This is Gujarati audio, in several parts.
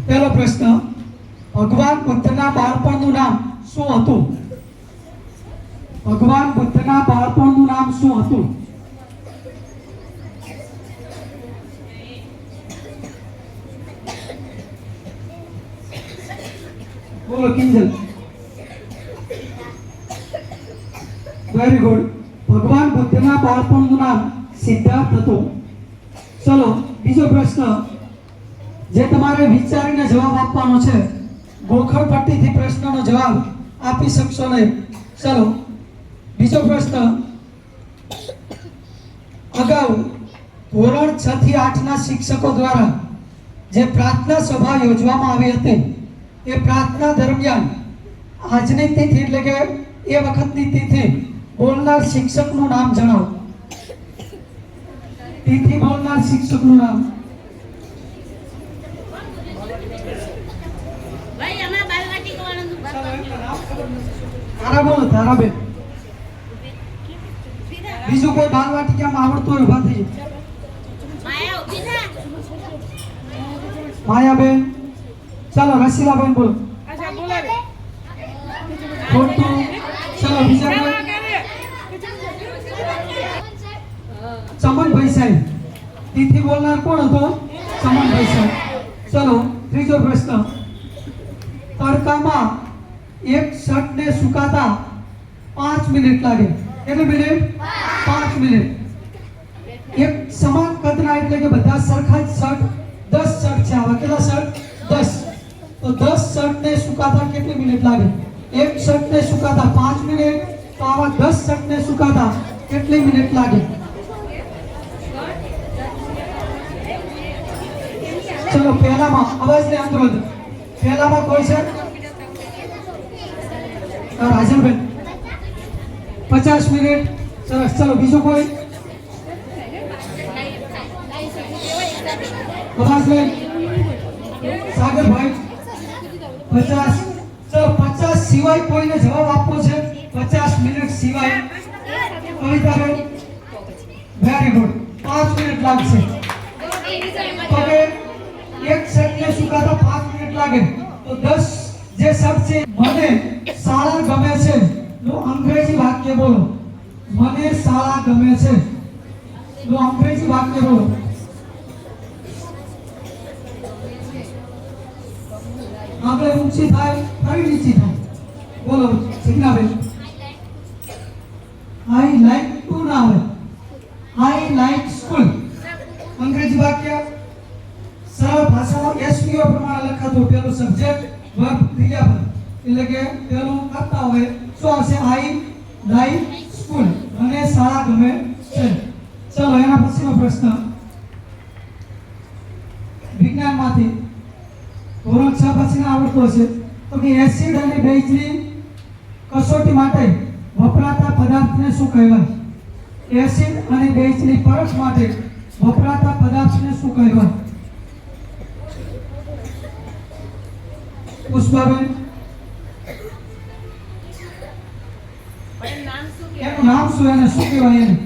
પહેલો પ્રશ્ન, ભગવાન બુદ્ધના બાળપણનું નામ શું હતું? ભગવાન બુદ્ધના બાળપણનું નામ શું હતું? બોલો કિંજલ. Very good. ભગવાન બુદ્ધના બાળપણનું નામ સિદ્ધાર્થ હતું. ચલો બીજો પ્રશ્ન, જે તમારે વિચારીને જવાબ આપવાનો છે. ગોખડ પટ્ટીથી પ્રશ્નનો જવાબ આપી શકશો નહીં. ચલો બીજો પ્રશ્ન, અગાઉ ધોરણ 6 થી 8 ના શિક્ષકો દ્વારા જે પ્રાર્થના સભા યોજવામાં આવી હતી, એ પ્રાર્થના દરમિયાન આજની તિથિ એટલે કે એ વખતની તિથિ બોલનાર શિક્ષકનું નામ જણાવો. તિથિ બોલનાર શિક્ષકનું નામ. બોલો તારાબેન. બીજું કોઈ બાલવાટિકામાં આવડતું હોય ઉભા થઈ જાય. માયાબેન. ચાલો રસીલાબેન બોલો. ખોટું. ચાલો બીજા કોઈ. ચમનભાઈ સાહેબ. તિથિ બોલનાર કોણ હતો? ચમનભાઈ સાહેબ. ચલો ત્રીજો પ્રશ્ન, તડકામાં એક શર્ટને સુકાતા 5 મિનિટ લાગે. કેટલી મિનિટ? 5 મિનિટ. એક સમાન કદના એટલે કે બધા સરખા જ શર્ટ 10 શર્ટ છે. આવા કેટલા શર્ટ? 10. તો 10 શર્ટને સુકાતા કેટલી મિનિટ લાગે? એક શર્ટને સુકાતા 5 મિનિટ. તો આવા 10 શર્ટને સુકાતા કેટલી મિનિટ લાગે? ચલો પહેલામાં અવાજને અનુરોધ. પહેલામાં કોઈ છે? રાજનબેન 50 મિનિટ. સરસ. ચલો બીજું કોઈ? પ્રભાસભાઈ. સાગરભાઈ 50. ચલો 50 સિવાય કોઈને જવાબ આપવો છે? 50 મિનિટ સિવાય. કવિતાબેન વેરી ગુડ. 5 મિનિટ લાગશે. ઓકે, એક શર્ટને સુકાતા 5 મિનિટ લાગે. તો 10 જે શબ્દ છે, મને શાળા ગમે છે નું અંગ્રેજી વાક્ય બોલો. મને શાળા ગમે છે નું અંગ્રેજી વાક્ય બોલો. આપણે ઊંચી થાય ફરી નીચી થાય. બોલો સિગ્નાબેન. આઈ લાઈક ટુ ના આવે. I like school. અંગ્રેજી વાક્ય સરળ ભાષામાં એસપીઓ પ્રમાણે લખાતું. પેલું સબ્જેક્ટ વર્બ ક્રિયાપદ એટલે કે પેલું કરતા હોય શું આવશે? I like school. મને શાળા ગમે છે. ચલો એના પછીનો પ્રશ્ન, વિજ્ઞાનમાંથી ધોરણ 6 પછીનો આવડતો હશે. તો કે એસિડ અને બેઝની કસોટી માટે વપરાતા પદાર્થને શું કહેવાય? એસિડ અને બેઝની પરખ માટે વપરાતા પદાર્થને શું કહેવાય? પુષ્પાબેન. એનું નામ શું? એને શું કહેવાય? એને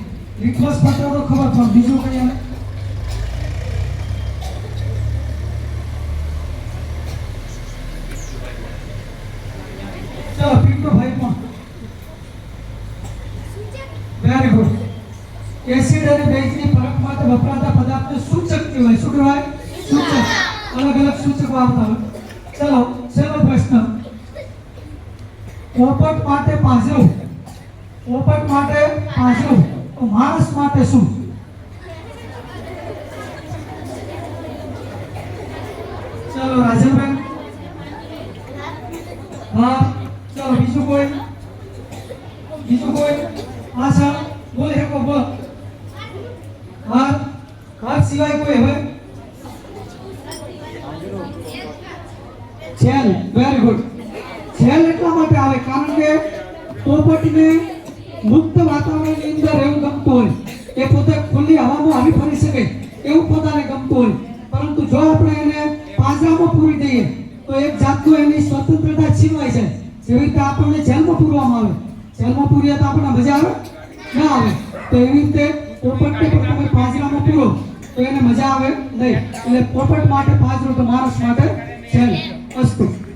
રિક્વેસ્ટ પત્ર તો ખબર, પણ બીજું કઈ એને? ચલો પિન્ટુ ભાઈ પણ વેરી ગુડ. એસિડ અને બેઝની પરખ માટે વપરાતા પદાર્થને સૂચક કહેવાય. શું કહેવાય? સૂચક. અલગ અલગ સૂચકો આવતા હોય. ચલો છેલ્લો પ્રશ્ન, પોપટ માટે પાંજરું. પોપટ માટે પાંજરું. તો માણસ માટે શું? ચલો રાજનબેન. હા. ચલો બીજું કોઈ? બીજું કોઈ? આશા બોલે હેકો બોલ. હા. હા સિવાય કોઈ હવે? જેલ. Very good. જેલ એટલા માટે આવે કારણ કે પોપટને મુક્ત વાતાવરણની અંદર એવું ગમતું હોય. એ પોતે ખુલ્લી હવામાં હરી ફરી શકે એવું પોતાને ગમતું હોય. પરંતુ જો આપણે એને પાંજરામાં પૂરી દઈએ તો એક જાતનું એની સ્વતંત્રતા છીનવાઈ જાય. જેવી રીતે આપણને જેલમાં પૂરવામાં આવે. જેલમાં પૂરીએ તો આપણને મજા આવે? ના આવે. તો એવી રીતે પોપટને પણ તમે પાંજરામાં પૂરો તો એને મજા આવે નહીં. એટલે પોપટ માટે 5 રૂપિયા, માણસ માટે